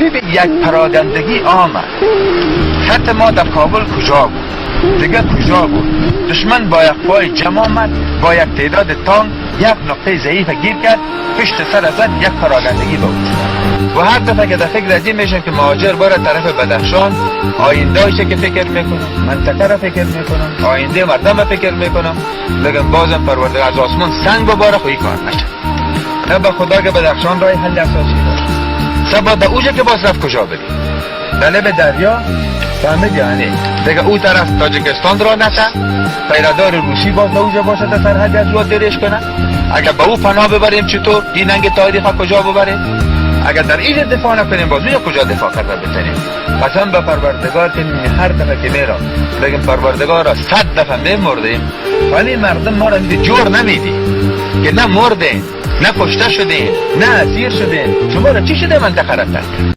ببین یک پراگندگی آمد. خط ما در کابل کجا بود؟ دیگه کجا بود؟ دشمن با یک پای جمع آمد، با یک تعداد تانک یک نقطه ضعیف گیر کرد، پشت سر ازد یک پراگندگی با وجود. و هر دفعه که در فکر ازی میشم که مهاجر بره طرف بدخشان، آیندهشه که فکر میکنم، منطقه را فکر میکنم، آینده مردم را فکر میکنم، لیکن بازم پروردگار از آسمان سنگ بباره خوی کار نشه. نه به خدا که بدخشان رای حل اساسی داره. سبا در اوجه که باز رفت کجا بری؟ در لب دریا فهمید یعنی دیگه او طرف تاجیکستان را نشه، پیرادار روسی باز در اوجه باشه تا سرحد از او دیرش کنه. اگر به او پناه ببریم چطور؟ این ننگ تاریخ کجا ببریم؟ اگر در این دفاع نکنیم باز یا کجا دفاع کرده بتنیم؟ قسم به پروردگار که هر دفعه که میرم لیکن پروردگار را 100 دفعه میمردیم، ولی مردم ما را جور نمیدی که نه مردیم، نه کشته شدیم، نه اسیر شدیم. شما را چی شده منطقه را ترک؟